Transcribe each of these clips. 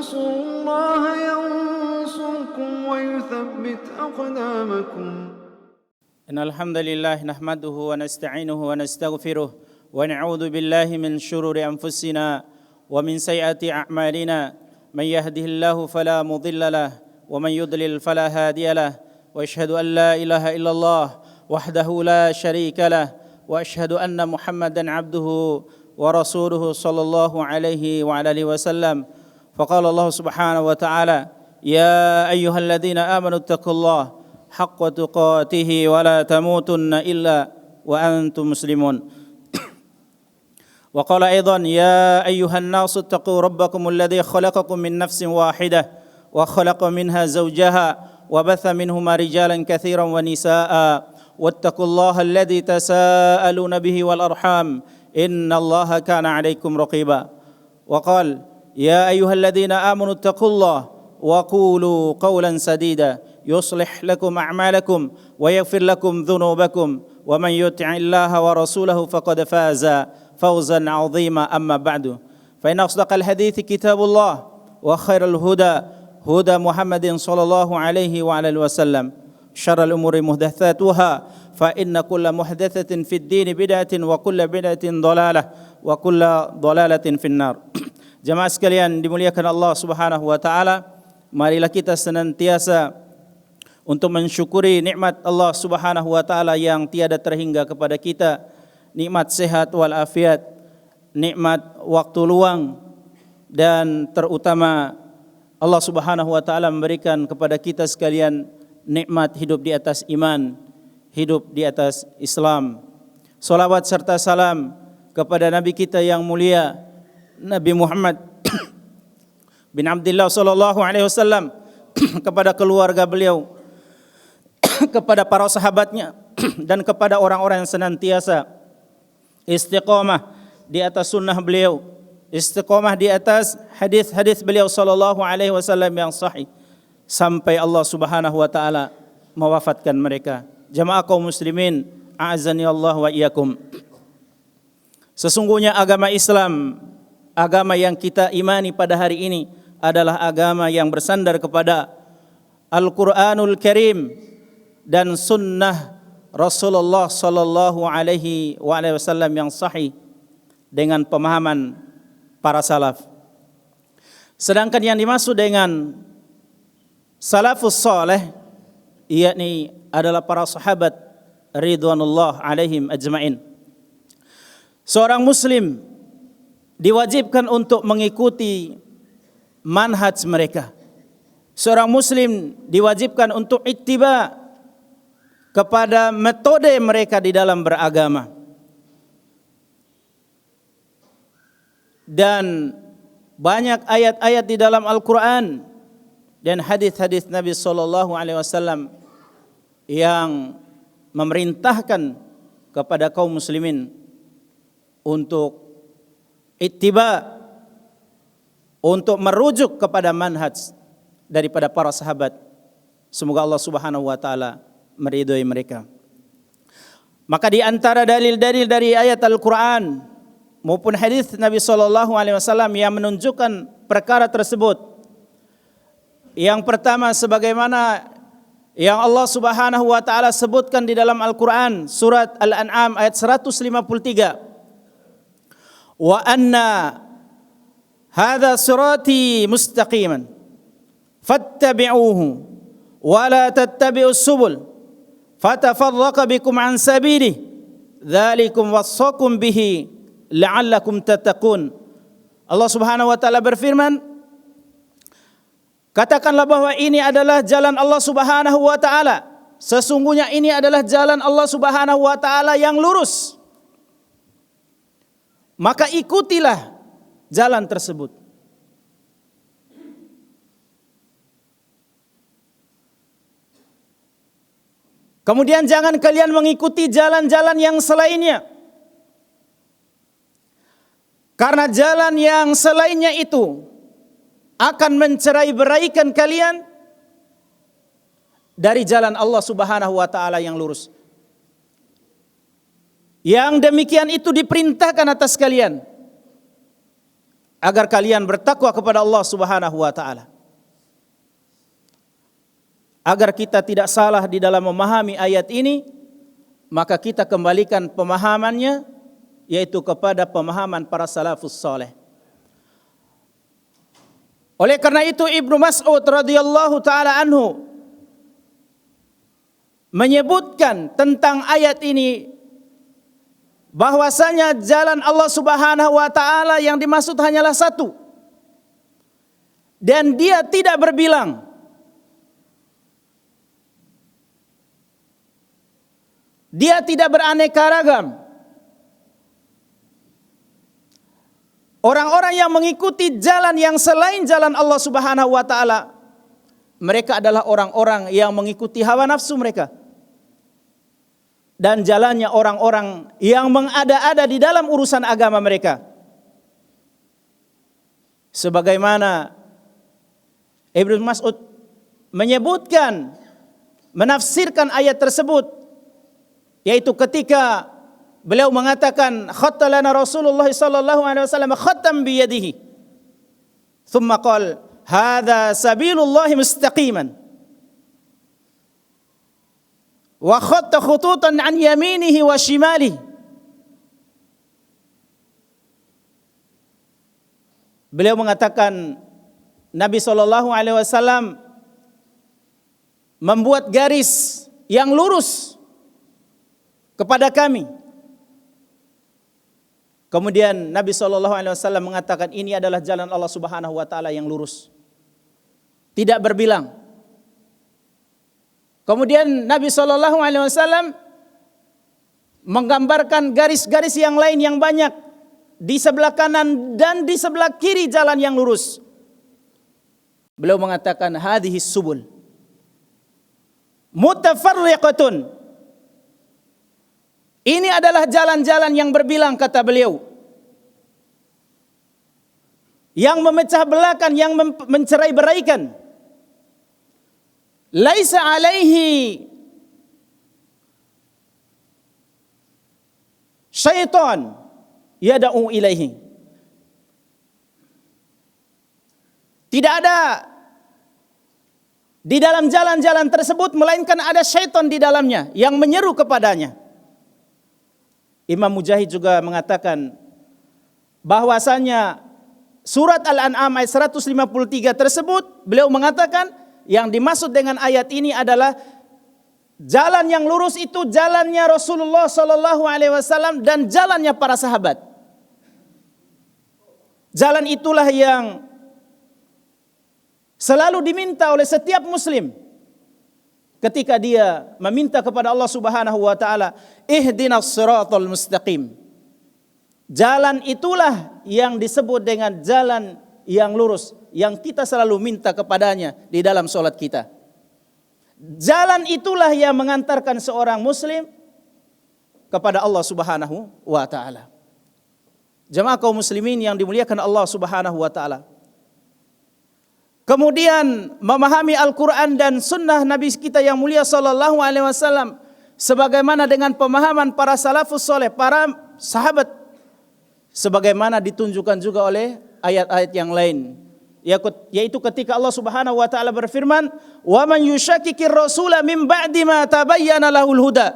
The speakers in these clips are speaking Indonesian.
تنصروا الله ينصركم ويثبت أقدامكم. إن الحمد لله نحمده ونستعينه ونستغفره ونعوذ بالله من شرور أنفسنا ومن سيئات أعمالنا من يهده الله فلا مضل له ومن يضلل فلا هادي له وأشهد أن لا إله إلا الله وحده لا شريك له وأشهد أن محمدا عبده ورسوله صلى الله عليه وعلى آله وسلم فقال الله سبحانه وتعالى يا أيها الذين آمنوا اتقوا الله حق تقاته ولا تموتن إلا وأنتم مسلمون وقال أيضا يا أيها الناس اتقوا ربكم الذي خلقكم من نفس واحدة وخلق منها زوجها وبث منهما رجالا كثيرا ونساء واتقوا الله الذي تساءلون به والأرحام إن الله كان عليكم رقيبا وقال يا أيها الذين آمنوا اتقوا الله وقولوا قولا سديدا يصلح لكم أعمالكم ويغفر لكم ذنوبكم ومن يطع الله ورسوله فقد فاز فوزا عظيما أما بعد فإن أصدق الحديث كتاب الله وخير الهدى هدى محمد صلى الله عليه وعلى آله وسلم شر الأمور محدثاتها فإن كل محدثة في الدين بدعة وكل بدعة ضلالة وكل ضلالة في النار. Jemaah sekalian dimuliakan Allah Subhanahu wa taala, marilah kita senantiasa untuk mensyukuri nikmat Allah Subhanahu wa taala yang tiada terhingga kepada kita, nikmat sehat wal afiat, nikmat waktu luang, dan terutama Allah Subhanahu wa taala memberikan kepada kita sekalian nikmat hidup di atas iman, hidup di atas Islam. Salawat serta salam kepada Nabi kita yang mulia Nabi Muhammad bin Abdullah sallallahu alaihi wasallam, kepada keluarga beliau, kepada para sahabatnya, dan kepada orang-orang yang senantiasa istiqamah di atas sunnah beliau, istiqamah di atas hadis-hadis beliau sallallahu alaihi wasallam yang sahih sampai Allah Subhanahu wa taala mewafatkan mereka. Jamaah kaum muslimin, a'azani Allah wa iyyakum. Sesungguhnya agama Islam, agama yang kita imani pada hari ini adalah agama yang bersandar kepada Al-Quranul Karim dan sunnah Rasulullah sallallahu alaihi wasallam yang sahih dengan pemahaman para salaf. Sedangkan yang dimaksud dengan salafus saleh yakni adalah para sahabat ridwanullah alaihim ajmain. Seorang muslim diwajibkan untuk mengikuti manhaj mereka. Seorang muslim diwajibkan untuk ittiba kepada metode mereka di dalam beragama. Dan banyak ayat-ayat di dalam Al-Quran dan hadis-hadis Nabi sallallahu alaihi wasallam yang memerintahkan kepada kaum muslimin untuk ittiba, untuk merujuk kepada manhaj daripada para sahabat. Semoga Allah Subhanahu wa taala meridhai mereka. Maka di antara dalil-dalil dari ayat Al-Qur'an maupun hadis Nabi sallallahu alaihi wasallam yang menunjukkan perkara tersebut, yang pertama sebagaimana yang Allah Subhanahu wa taala sebutkan di dalam Al-Qur'an surat Al-An'am ayat 153. Wa anna hadza sirati mustaqiman fattabi'uhu wa la tattabi'us subul fatafarraqa bikum an sabilihi dzalikum wassakum bihi la'allakum tattaqun. Allah Subhanahu wa taala berfirman, katakanlah bahwa ini adalah jalan Allah Subhanahu wa taala. Sesungguhnya ini adalah jalan Allah Subhanahu wa taala yang lurus. Maka ikutilah jalan tersebut. Kemudian jangan kalian mengikuti jalan-jalan yang selainnya. Karena jalan yang selainnya itu akan mencerai-beraikan kalian dari jalan Allah Subhanahu wa taala yang lurus. Yang demikian itu diperintahkan atas kalian. agar kalian bertakwa kepada Allah Subhanahu wa taala. Agar kita tidak salah di dalam memahami ayat ini, maka kita kembalikan pemahamannya yaitu kepada pemahaman para salafus saleh. Oleh karena itu Ibnu Mas'ud radhiyallahu taala anhu menyebutkan tentang ayat ini bahwasanya jalan Allah Subhanahu wa taala yang dimaksud hanyalah satu. Dan dia tidak berbilang. Dia tidak beraneka ragam. Orang-orang yang mengikuti jalan yang selain jalan Allah Subhanahu wa taala, mereka adalah orang-orang yang mengikuti hawa nafsu mereka. Dan jalannya orang-orang yang mengada-ada di dalam urusan agama mereka. Sebagaimana Ibnu Mas'ud menyebutkan, menafsirkan ayat tersebut, yaitu ketika beliau mengatakan khattalana Rasulullah sallallahu alaihi wasallam khatam bi yadihi. Thumma qala hadza sabilullah mustaqiman. Wa khatta khututan an yaminihi wa shimalihi. Beliau mengatakan Nabi sallallahu alaihi wasallam membuat garis yang lurus kepada kami. Kemudian Nabi sallallahu alaihi wasallam mengatakan ini adalah jalan Allah Subhanahu wa taala yang lurus. Tidak berbilang. Kemudian Nabi sallallahu alaihi wasallam menggambarkan garis-garis yang lain yang banyak di sebelah kanan dan di sebelah kiri jalan yang lurus. Beliau mengatakan hadhihi subul mutafarriqatun. Ini adalah jalan-jalan yang berbilang, kata beliau. Yang memecah belahkan, yang mencerai-beraikan. Laisa alaihi syaitan yad'u ilaihi. Tidak ada di dalam jalan-jalan tersebut melainkan ada syaitan di dalamnya yang menyeru kepadanya. Imam Mujahid juga mengatakan bahwasanya surat Al-An'am ayat 153 tersebut, beliau mengatakan yang dimaksud dengan ayat ini adalah jalan yang lurus itu jalannya Rasulullah sallallahu alaihi wasallam dan jalannya para sahabat. Jalan itulah yang selalu diminta oleh setiap muslim ketika dia meminta kepada Allah Subhanahu wa taala, ihdinas siratal mustaqim. Jalan itulah yang disebut dengan jalan yang lurus, yang kita selalu minta kepadanya di dalam sholat kita. Jalan itulah yang mengantarkan seorang muslim kepada Allah Subhanahu wa taala. Jemaah kaum muslimin yang dimuliakan Allah Subhanahu wa taala. Kemudian memahami Al-Quran dan sunnah Nabi kita yang mulia sallallahu alaihi wasallam sebagaimana dengan pemahaman para salafus soleh, para sahabat, sebagaimana ditunjukkan juga oleh ayat-ayat yang lain, yaitu ketika Allah Subhanahu wa taala berfirman, "Wa man yushakkikir rasula min ba'di ma tabayyana lahul huda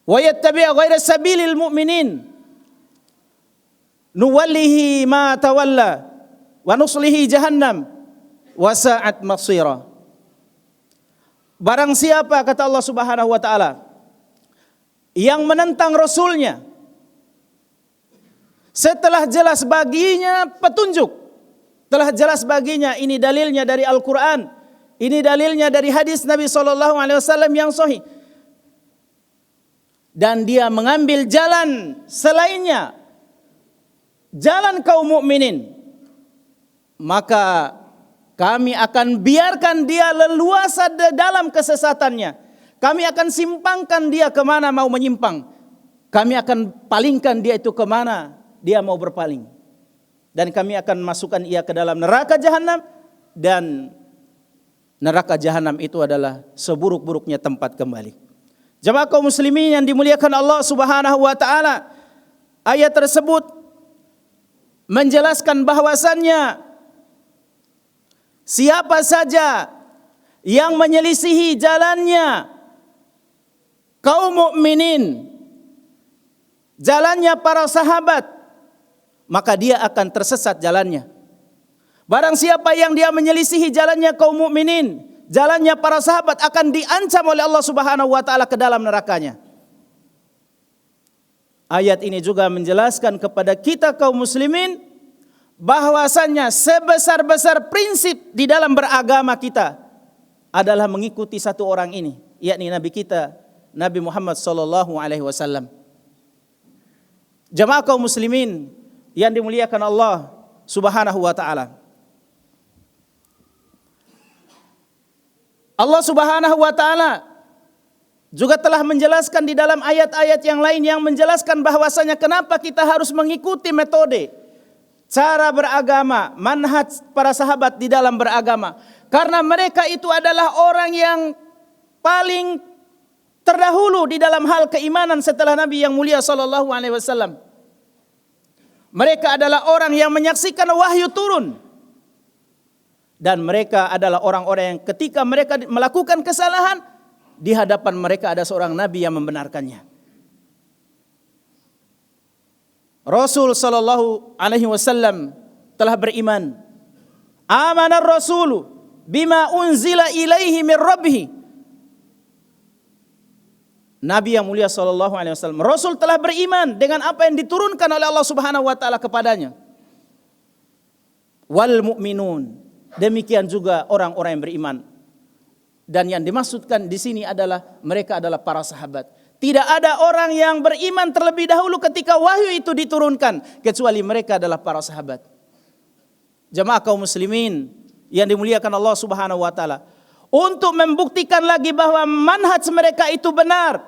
wa yattabi' ghaira sabilil mu'minin nuwallihi ma tawalla wa nuslihi jahannam wa sa'at masira." Barang siapa, kata Allah Subhanahu wa taala, yang menentang rasulnya setelah jelas baginya petunjuk, telah jelas baginya ini dalilnya dari Al-Quran, ini dalilnya dari hadis Nabi SAW yang sahih, dan dia mengambil jalan selainnya, jalan kaum mukminin, maka kami akan biarkan dia leluasa dalam kesesatannya. Kami akan simpangkan dia kemana mau menyimpang. Kami akan palingkan dia itu kemana dia mau berpaling. Dan kami akan masukkan ia ke dalam neraka jahanam. Dan neraka jahanam itu adalah seburuk-buruknya tempat kembali. Jemaah kaum muslimin yang dimuliakan Allah Subhanahu wa taala, ayat tersebut menjelaskan bahwasannya siapa saja yang menyelisihi jalannya kaum mukminin, jalannya para sahabat, maka dia akan tersesat jalannya. Barang siapa yang dia menyelisihi jalannya kaum mukminin, jalannya para sahabat, akan diancam oleh Allah Subhanahu wa taala ke dalam nerakanya. Ayat ini juga menjelaskan kepada kita kaum muslimin bahwasannya sebesar-besar prinsip di dalam beragama kita adalah mengikuti satu orang ini, yakni Nabi kita, Nabi Muhammad sallallahu alaihi wasallam. Jamaah kaum muslimin yang dimuliakan Allah Subhanahu wa taala. Allah Subhanahu wa taala juga telah menjelaskan di dalam ayat-ayat yang lain yang menjelaskan bahwasanya kenapa kita harus mengikuti metode cara beragama, manhaj para sahabat di dalam beragama. Karena mereka itu adalah orang yang paling terdahulu di dalam hal keimanan setelah Nabi yang mulia sallallahu alaihi wasallam. Mereka adalah orang yang menyaksikan wahyu turun. Dan mereka adalah orang-orang yang ketika mereka melakukan kesalahan, di hadapan mereka ada seorang Nabi yang membenarkannya. Rasul sallallahu alaihi wasallam telah beriman. Amanar rasulu bima unzila ilaihi min rabbih. Nabi yang mulia sallallahu alaihi wasallam, Rasul telah beriman dengan apa yang diturunkan oleh Allah Subhanahu wa taala kepadanya. Wal mu'minun, demikian juga orang-orang yang beriman. Dan yang dimaksudkan di sini adalah mereka adalah para sahabat. Tidak ada orang yang beriman terlebih dahulu ketika wahyu itu diturunkan kecuali mereka adalah para sahabat. Jemaah kaum muslimin yang dimuliakan Allah Subhanahu wa taala, untuk membuktikan lagi bahwa manhaj mereka itu benar,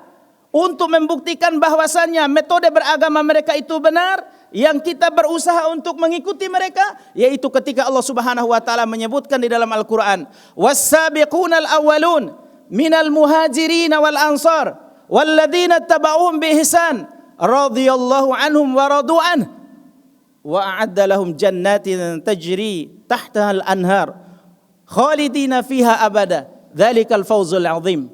untuk membuktikan bahwasannya metode beragama mereka itu benar, yang kita berusaha untuk mengikuti mereka, yaitu ketika Allah Subhanahu wa taala menyebutkan di dalam Al-Qur'an, was-sabiqunal awwalun minal muhajirin wal ansar walladzina tabauhum bi ihsan radhiyallahu anhum wa radu an wa a'adda lahum jannatin tajri tahtaha al-anhar khalidina fiha abada dzalikal fawzul azim.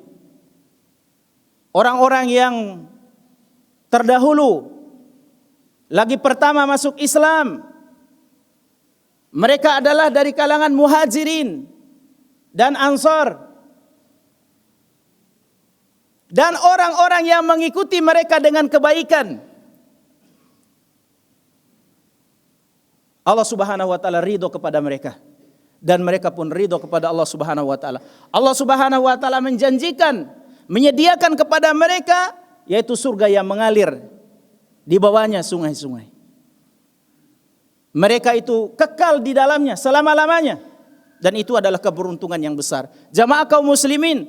Orang-orang yang terdahulu lagi pertama masuk Islam, mereka adalah dari kalangan muhajirin dan ansar, dan orang-orang yang mengikuti mereka dengan kebaikan. Allah Subhanahu wa taala ridho kepada mereka, dan mereka pun ridho kepada Allah Subhanahu wa taala. Allah Subhanahu wa taala menjanjikan, menyediakan kepada mereka yaitu surga yang mengalir di bawahnya sungai-sungai. Mereka itu kekal di dalamnya selama-lamanya, dan itu adalah keberuntungan yang besar. Jamaah kaum muslimin,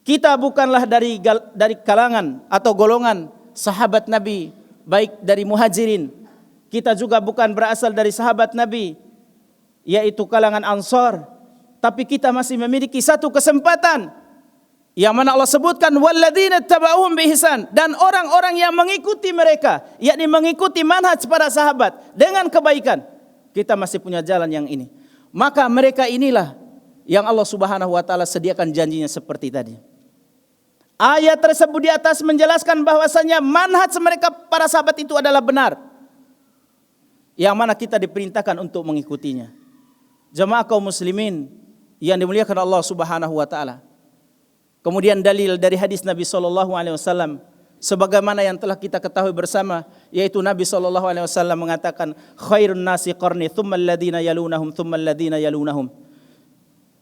kita bukanlah dari kalangan atau golongan sahabat Nabi, baik dari muhajirin. Kita juga bukan berasal dari sahabat Nabi, yaitu kalangan ansar. Tapi kita masih memiliki satu kesempatan, yang mana Allah sebutkan walladzina tabauhum bi ihsan, dan orang-orang yang mengikuti mereka, yakni mengikuti manhaj para sahabat dengan kebaikan. Kita masih punya jalan yang ini. Maka mereka inilah yang Allah Subhanahu wa taala sediakan janjinya seperti tadi. Ayat tersebut di atas menjelaskan bahwasanya manhaj mereka para sahabat itu adalah benar, yang mana kita diperintahkan untuk mengikutinya. Jemaah kaum muslimin yang dimuliakan Allah Subhanahu wa taala. Kemudian dalil dari hadis Nabi sallallahu alaihi wasallam sebagaimana yang telah kita ketahui bersama, yaitu Nabi sallallahu alaihi wasallam mengatakan khairun nasi qarni tsummal ladzina yalunahum tsummal ladzina yalunahum.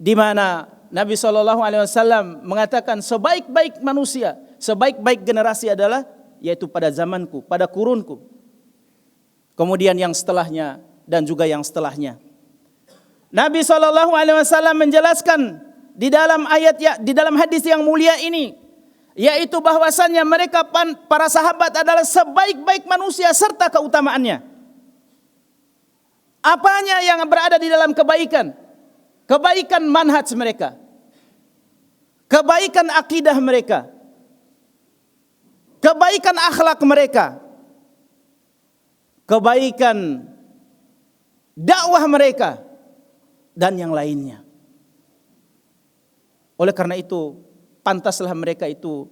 Di mana Nabi sallallahu alaihi wasallam mengatakan sebaik-baik manusia, sebaik-baik generasi adalah yaitu pada zamanku, pada kurunku. Kemudian yang setelahnya dan juga yang setelahnya. Nabi sallallahu alaihi wasallam menjelaskan di dalam di dalam hadis yang mulia ini, yaitu bahwasannya mereka para sahabat adalah sebaik-baik manusia serta keutamaannya. Apanya yang berada di dalam kebaikan? Kebaikan manhaj mereka, kebaikan akidah mereka, kebaikan akhlak mereka. kebaikan dakwah mereka, dan yang lainnya. Oleh karena itu, pantaslah mereka itu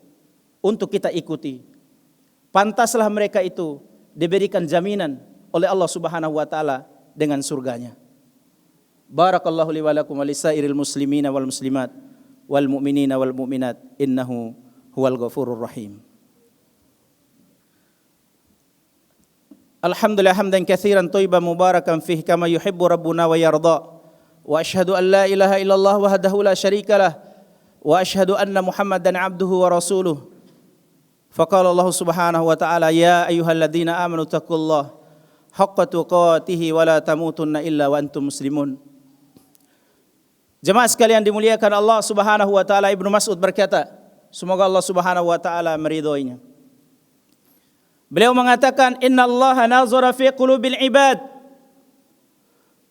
untuk kita ikuti. Pantaslah mereka itu diberikan jaminan oleh Allah Subhanahu wa taala dengan surganya. Barakallahu li wa lakum wa lisairil muslimina wal muslimat wal mu'minina wal mu'minat innahu huwal ghafurur rahim. Alhamdulillah hamdan katsiran thayyiban mubarakan fihi kama yuhibbu rabbuna wa yarda. Wa asyhadu an la ilaha illallah wahdahu la syarikalah wa asyhadu anna Muhammadan abduhu wa rasuluh. Faqala Allah Subhanahu wa ta'ala ya ayyuhalladzina amanu taqullaha haqqa tuqatih wa la tamutunna illa wa antum muslimun. Jemaah sekalian dimuliakan Allah Subhanahu wa taala, Ibnu Mas'ud berkata, semoga Allah Subhanahu wa taala meridhoinya. Beliau mengatakan, innallaha nazara fi qulubil ibad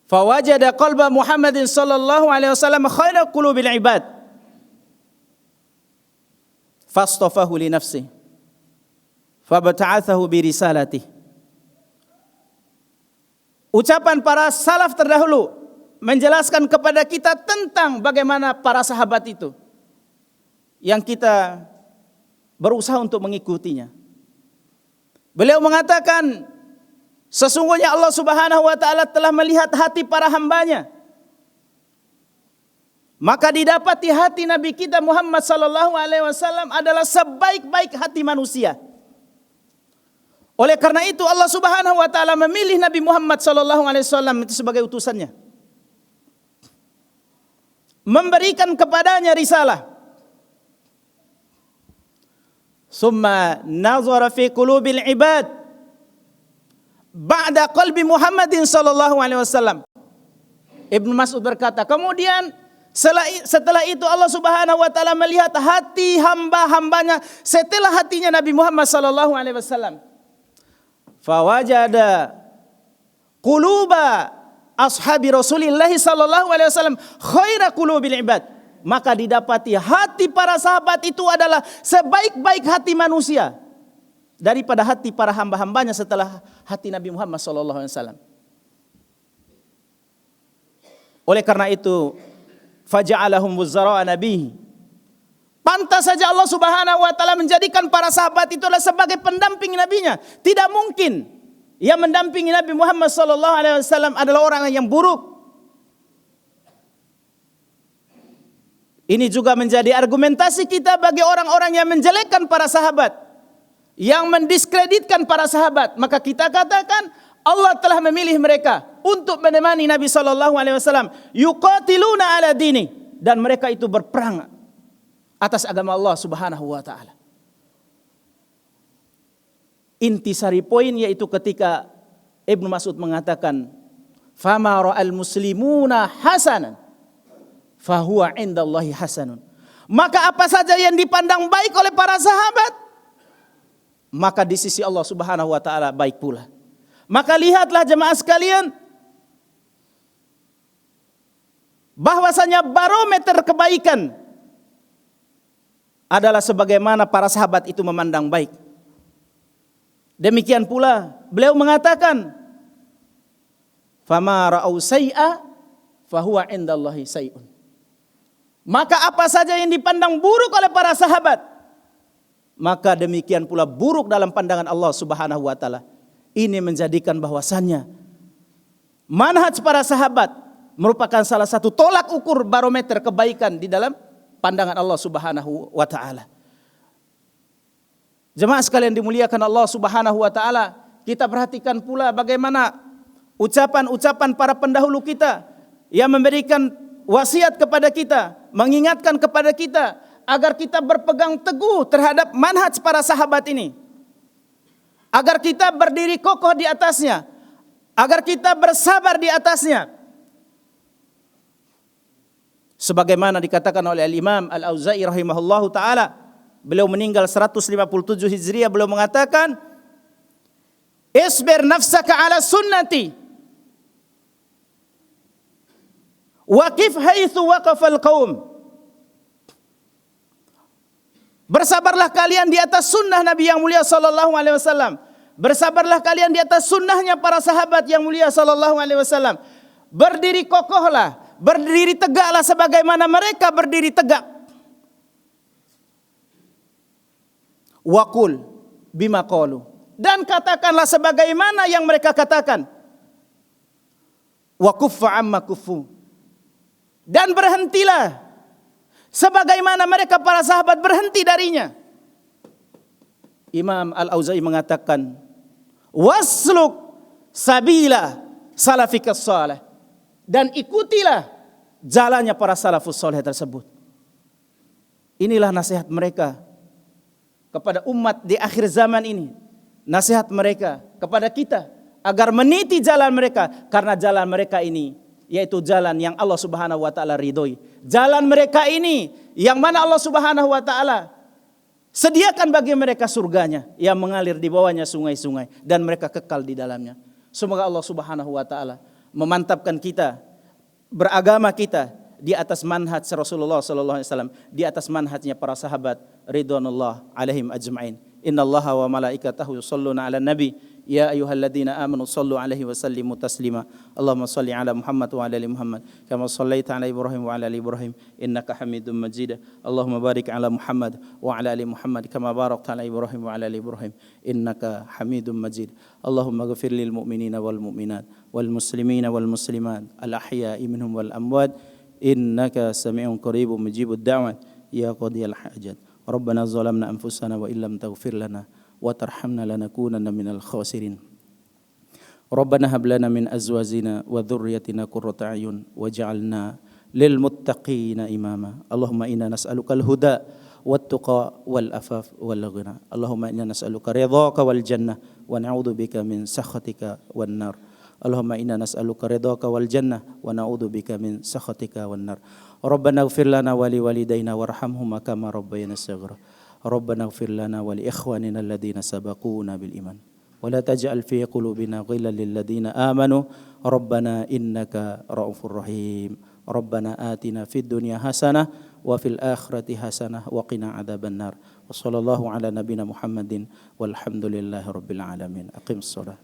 fawajada qalba Muhammadin sallallahu alaihi wasallam khairal qulubil ibad fastafahu li nafsihi fabta'athahu bi risalatihi. Ucapan para salaf terdahulu menjelaskan kepada kita tentang bagaimana para sahabat itu yang kita berusaha untuk mengikutinya. Beliau mengatakan, sesungguhnya Allah Subhanahu wa taala telah melihat hati para hambanya. Maka didapati hati Nabi kita Muhammad sallallahu alaihi wasallam adalah sebaik-baik hati manusia. Oleh karena itu Allah Subhanahu wa taala memilih Nabi Muhammad sallallahu alaihi wasallam itu sebagai utusannya. Memberikan kepadanya risalah. Summa nazara fi qulubil ibad ba'da qalbi Muhammadin sallallahu alaihi wasallam. Ibnu Mas'ud berkata, kemudian setelah itu Allah Subhanahu wa taala melihat hati hamba-hambanya setelah hatinya Nabi Muhammad sallallahu alaihi wasallam. Fawajada quluba ashabi Rasulillah sallallahu alaihi wasallam khaira qulubil ibad. Maka didapati hati para sahabat itu adalah sebaik-baik hati manusia daripada hati para hamba-hambanya setelah hati Nabi Muhammad sallallahu alaihi wasallam. Oleh karena itu, faja'alahum wuzara'a nabihi. Pantas saja Allah Subhanahu wa taala menjadikan para sahabat itu adalah sebagai pendamping nabinya. Tidak mungkin yang mendampingi Nabi Muhammad sallallahu alaihi wasallam adalah orang yang buruk. Ini juga menjadi argumentasi kita bagi orang-orang yang menjelekkan para sahabat, yang mendiskreditkan para sahabat. Maka kita katakan Allah telah memilih mereka untuk menemani Nabi sallallahu alaihi wasallam, yuqatiluna ala dini, dan mereka itu berperang atas agama Allah Subhanahu wa taala. Intisari poin yaitu ketika Ibnu Mas'ud mengatakan, "Fama ra'al muslimuna hasanan fahuwa indallahi hasanun." Maka apa saja yang dipandang baik oleh para sahabat, maka di sisi Allah Subhanahu wa taala baik pula. Maka lihatlah jemaah sekalian, bahwasanya barometer kebaikan adalah sebagaimana para sahabat itu memandang baik. Demikian pula beliau mengatakan, "Fama ra'au say'a fahuwa indallahi say'un." Maka apa saja yang dipandang buruk oleh para sahabat, maka demikian pula buruk dalam pandangan Allah Subhanahu wa taala. Ini menjadikan bahwasannya manhaj para sahabat merupakan salah satu tolak ukur barometer kebaikan di dalam pandangan Allah Subhanahu wa taala. Jemaah sekalian dimuliakan Allah Subhanahu wa taala, kita perhatikan pula bagaimana ucapan-ucapan para pendahulu kita yang memberikan wasiat kepada kita, mengingatkan kepada kita agar kita berpegang teguh terhadap manhaj para sahabat ini, agar kita berdiri kokoh di atasnya, agar kita bersabar di atasnya. Sebagaimana dikatakan oleh Al-Imam Al-Auza'i rahimahullahu ta'ala, beliau meninggal 157 Hijriah, beliau mengatakan, "Isbir nafsaka ala sunnati waqif haitsu waqafal qaum." Bersabarlah kalian di atas sunnah Nabi yang mulia sallallahu alaihi wasallam. Bersabarlah kalian di atas sunnahnya para sahabat yang mulia sallallahu alaihi wasallam. Berdiri kokohlah, berdiri tegaklah sebagaimana mereka berdiri tegak. Waqul bima qalu, dan katakanlah sebagaimana yang mereka katakan. Wa kuffa amma kuffu, dan berhentilah sebagaimana mereka para sahabat berhenti darinya. Imam Al-Auza'i mengatakan, wasluk sabila salafikas salih, dan ikutilah jalannya para salafus salih tersebut. Inilah nasihat mereka kepada umat di akhir zaman ini. Nasihat mereka kepada kita agar meniti jalan mereka, karena jalan mereka ini yaitu jalan yang Allah Subhanahu wa taala ridhoi. Jalan mereka ini yang mana Allah Subhanahu wa taala sediakan bagi mereka surganya yang mengalir di bawahnya sungai-sungai dan mereka kekal di dalamnya. Semoga Allah Subhanahu wa taala memantapkan kita, beragama kita di atas manhaj Rasulullah sallallahu alaihi wasallam, di atas manhajnya para sahabat ridwanullah alaihim ajma'in. Innallaha wa malaikatahu yusholluna 'alan nabi ya ayyuhalladzina amanu shallu 'alaihi wa sallimu taslima. Allahumma shalli 'ala Muhammad wa 'ala ali Muhammad kama shallaita 'ala Ibrahim wa 'ala ali Ibrahim innaka Hamidum Majid. Allahumma barik 'ala Muhammad wa 'ala ali Muhammad kama barakta 'ala Ibrahim wa 'ala ali Ibrahim innaka Hamidum Majid. Allahumma ighfir lil mu'minina wal mu'minat wal muslimina wal muslimat al ahya'i minhum wal amwat innaka sami'un qaribun mujibud da'wat ya qadiyal hajat. Rabbana zalamna anfusana wa illam taghfir lana wa tarhamna lanakunanna minal khasirin. Rabbana hab lana min azwajina wa dhurriyyatina qurrata a'yun waj'alna lil muttaqina imama. Allahumma inna nas'aluka al-huda wat tuqa wal afaf wal ghina. Allahumma inna nas'aluka ridhaka wal jannah wa na'udzu bika min sakhatika wan nar. Allahumma inna nas'aluka ridhaka wal jannah wa na'udzu bika min sakhatika wan nar. Rabbana ighfir lana wa li walidayna warhamhuma kama rabbayana shaghira. Rabbana ighfir lana wa li ikhwanina alladhina sabaquna bil iman. Wa la taj'al fi qulubina ghillan lil ladzina amanu. Rabbana innaka ra'ufur rahim. Rabbana atina fid dunya hasanah wa fil akhirati hasanah wa qina adzaban nar. Wa sallallahu ala nabiyyina Muhammadin walhamdulillahi rabbil alamin. Aqimus shalah.